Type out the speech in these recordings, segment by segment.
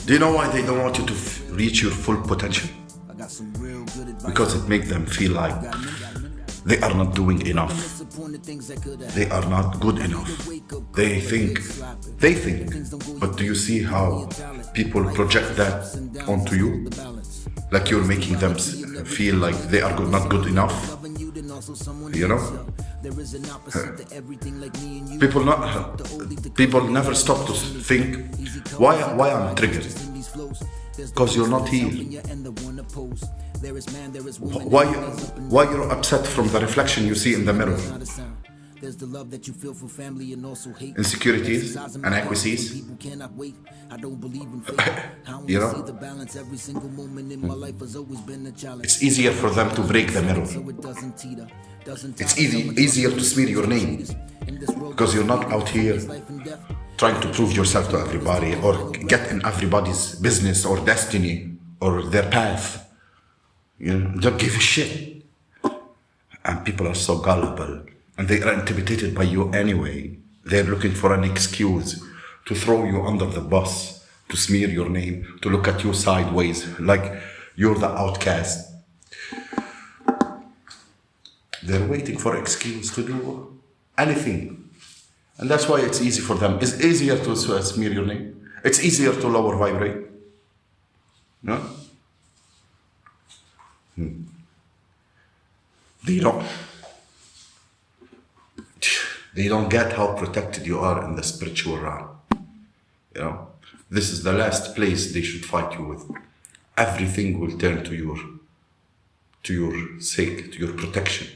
Do you know why they don't want you to reach your full potential? Because it makes them feel like they are not doing enough. They are not good enough. They think, but do you see how people project that onto you? Like you're making them feel like they are not good enough. You know? People never stop to think, why I'm triggered? Because you're not here. Why you're upset from the reflection you see in the mirror? Insecurities, inadequacies. You know, it's easier for them to break the mirror. It's easier to smear your name because you're not out here trying to prove yourself to everybody or get in everybody's business or destiny or their path. You know, don't give a shit. And people are so gullible and they are intimidated by you anyway. They're looking for an excuse to throw you under the bus, to smear your name, to look at you sideways like you're the outcast. They're waiting for an excuse to do anything. And that's why it's easy for them. It's easier to smear your name. It's easier to lower vibrate. No? They don't get how protected you are in the spiritual realm. You know, this is the last place they should fight you with. Everything will turn to your sake, to your protection,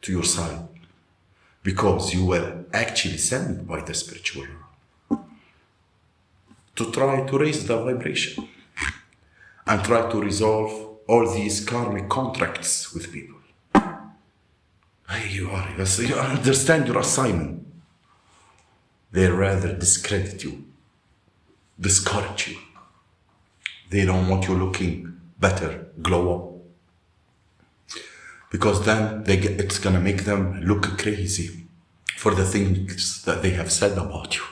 to your side, because you were actually sent by the spiritual realm to try to raise the vibration and try to resolve all these karmic contracts with people. You understand your assignment. They rather discredit you, discourage you. They don't want you looking better, glow up. Because then it's gonna make them look crazy for the things that they have said about you.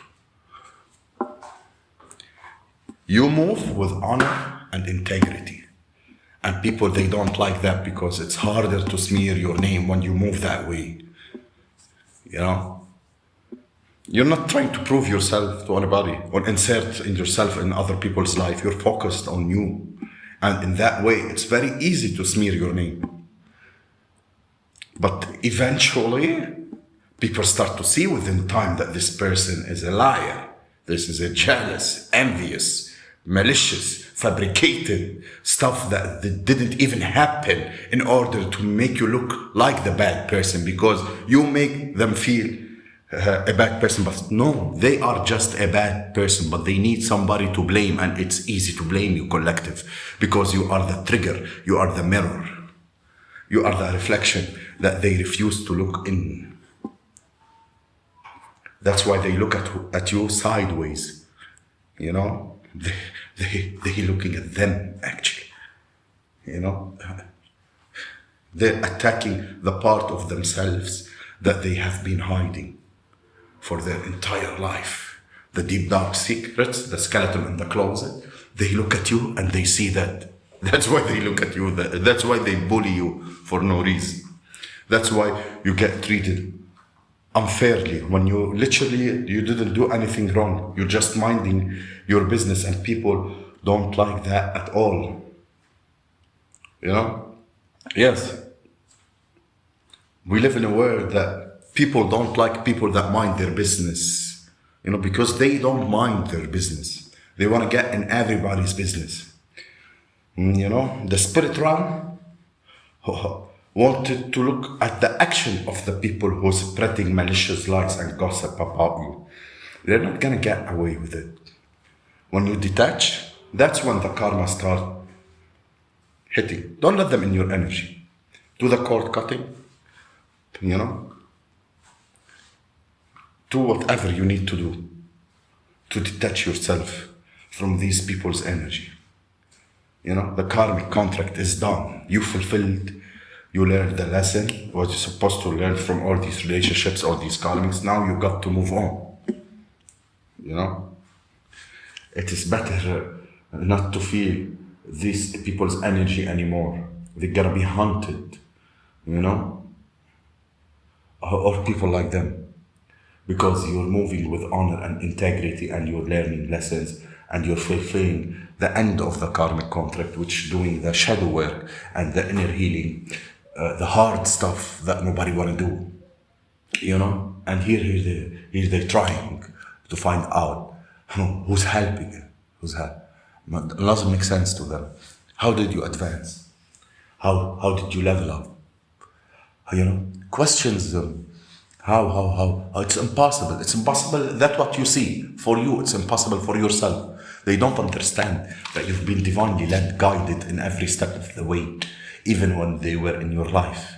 You move with honor and integrity. And people, they don't like that because it's harder to smear your name when you move that way. You know? You're not trying to prove yourself to anybody or insert in yourself in other people's life. You're focused on you. And in that way, it's very easy to smear your name. But eventually, people start to see within time that this person is a liar. This is a jealous, envious, malicious, fabricated stuff that didn't even happen in order to make you look like the bad person because you make them feel a bad person. But no, they are just a bad person, but they need somebody to blame, and it's easy to blame you, collective, because you are the trigger, you are the mirror, you are the reflection that they refuse to look in. That's why they look at you sideways, you know? They looking at them, actually, you know? They're attacking the part of themselves that they have been hiding for their entire life. The deep dark secrets, the skeleton in the closet, they look at you and they see that. That's why they look at you, that's why they bully you for no reason. That's why you get treated unfairly when you didn't do anything wrong. You're just minding your business and people don't like that at all. You know? Yes. We live in a world that people don't like people that mind their business. You know, because they don't mind their business. They want to get in everybody's business. You know, the spirit realm wanted to look at the action of the people who are spreading malicious lies and gossip about you. They're not gonna get away with it. When you detach, that's when the karma starts hitting. Don't let them in your energy. Do the cord cutting, you know. Do whatever you need to do to detach yourself from these people's energy. You know, the karmic contract is done. You fulfilled. You learned the lesson, what you're supposed to learn from all these relationships, all these karmics. Now you got to move on, you know? It is better not to feel these people's energy anymore. They're gonna be hunted, you know, or people like them, because you're moving with honor and integrity, and you're learning lessons, and you're fulfilling the end of the karmic contract, which is doing the shadow work and the inner healing, the hard stuff that nobody want to do, you know. And here they're trying to find out who's helping it, who's help. It doesn't make sense to them. How did you advance? How did you level up? You know, questions them. How? It's impossible. It's impossible. That's what you see. For you, it's impossible for yourself. They don't understand that you've been divinely led, guided in every step of the way, even when they were in your life.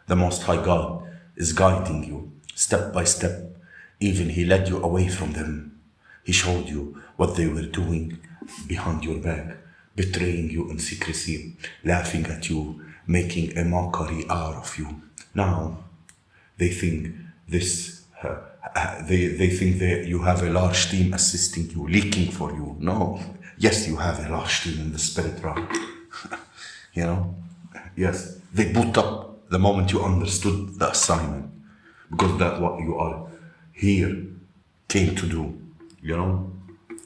The Most High God is guiding you step by step. Even He led you away from them. He showed you what they were doing behind your back, betraying you in secrecy, laughing at you, making a mockery out of you. Now, they think this. They think that you have a large team assisting you, leaking for you. No, yes, you have a large team in the spirit realm. You know, yes, they boot up the moment you understood the assignment, because that's what you are here came to do. You know,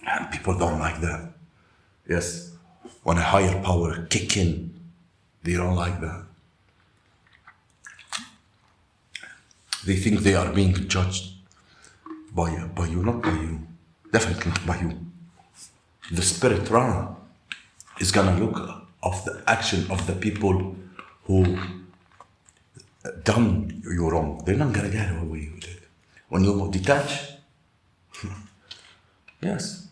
and people don't like that. Yes, when a higher power kick in, they don't like that. They think they are being judged by you, not by you. Definitely not by you. The spirit realm is gonna look of the action of the people who done you wrong. They're not gonna get away with it. When you detach, yes,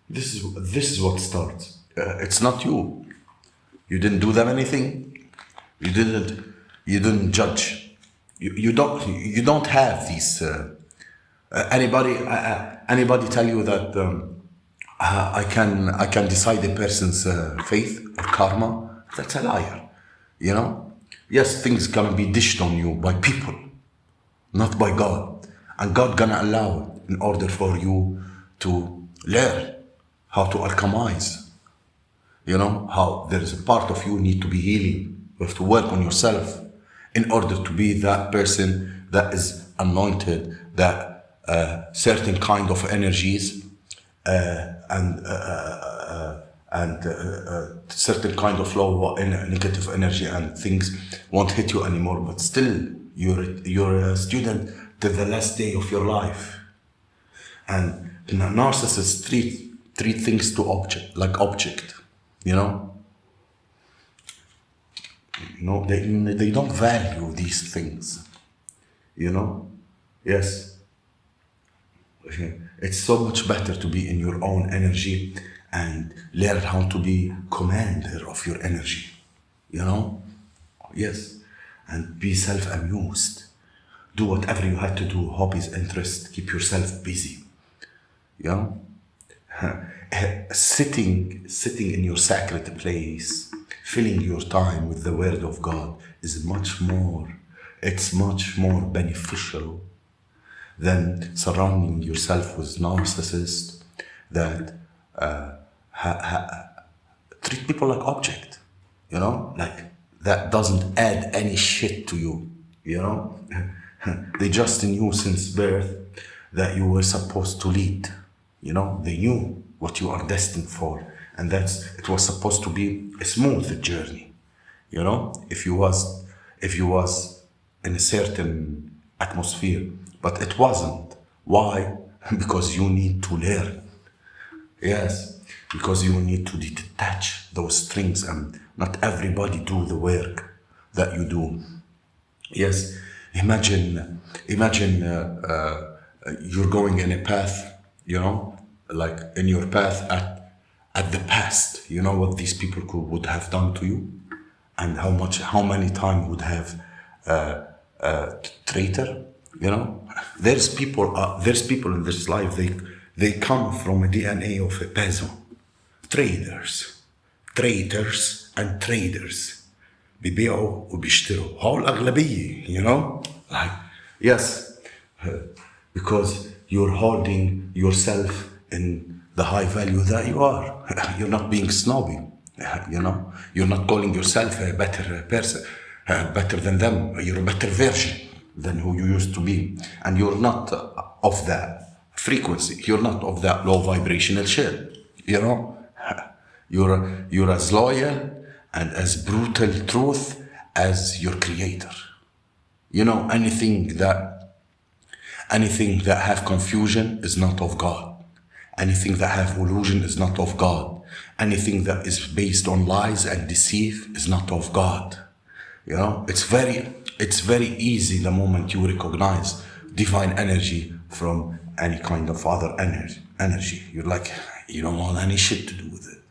this is what starts. It's not you. You didn't do them anything. You didn't judge. You don't have these. Anybody tell you that I can decide a person's faith or karma? That's a liar. You know. Yes, things gonna be dished on you by people, not by God, and God gonna allow it in order for you to learn how to alchemize. You know how there is a part of you need to be healing. You have to work on yourself in order to be that person that is anointed, that certain kind of energies and certain kind of low negative energy and things won't hit you anymore. But still, you're a student to the last day of your life. And narcissists treat things to object, you know. No, they don't value these things, you know. Yes, it's so much better to be in your own energy and learn how to be commander of your energy, you know. Yes, and be self-amused. Do whatever you had to do, hobbies, interests, keep yourself busy, you know. Sitting in your sacred place, filling your time with the word of God is much more beneficial than surrounding yourself with narcissists that treat people like object, you know, like that doesn't add any shit to you, you know. They just knew since birth that you were supposed to lead, you know. They knew what you are destined for, and it was supposed to be a smooth journey, you know, if you was in a certain atmosphere, but it wasn't. Why? Because you need to learn. Yes, because you need to detach those strings, and not everybody do the work that you do. Yes, imagine you're going in a path, you know, like in your path at the past. You know what these people would have done to you, and how many times would have traitor. You know, there's people in this life. They come from a DNA of a peasant. Traitors and traders. بيبيعوا وبيشتروا. هو الأغلبية, you know, like, yes, because you're holding yourself in the high value that you are. You're not being snobby, you know. You're not calling yourself a better person, better than them. You're a better version than who you used to be. And you're not of that frequency. You're not of that low vibrational shit, you know. You're as loyal and as brutal truth as your creator. You know, anything that have confusion is not of God. Anything that have illusion is not of God. Anything that is based on lies and deceit is not of God. You know, it's very easy the moment you recognize divine energy from any kind of other energy. You're like, you don't want any shit to do with it.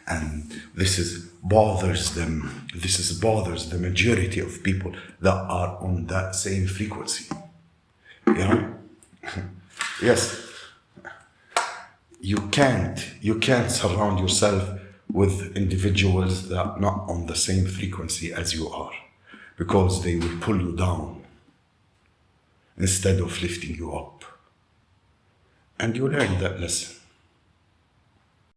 And this bothers them. This bothers the majority of people that are on that same frequency. You know? Yes. You can't surround yourself with individuals that are not on the same frequency as you are, because they will pull you down instead of lifting you up. And you learn that lesson.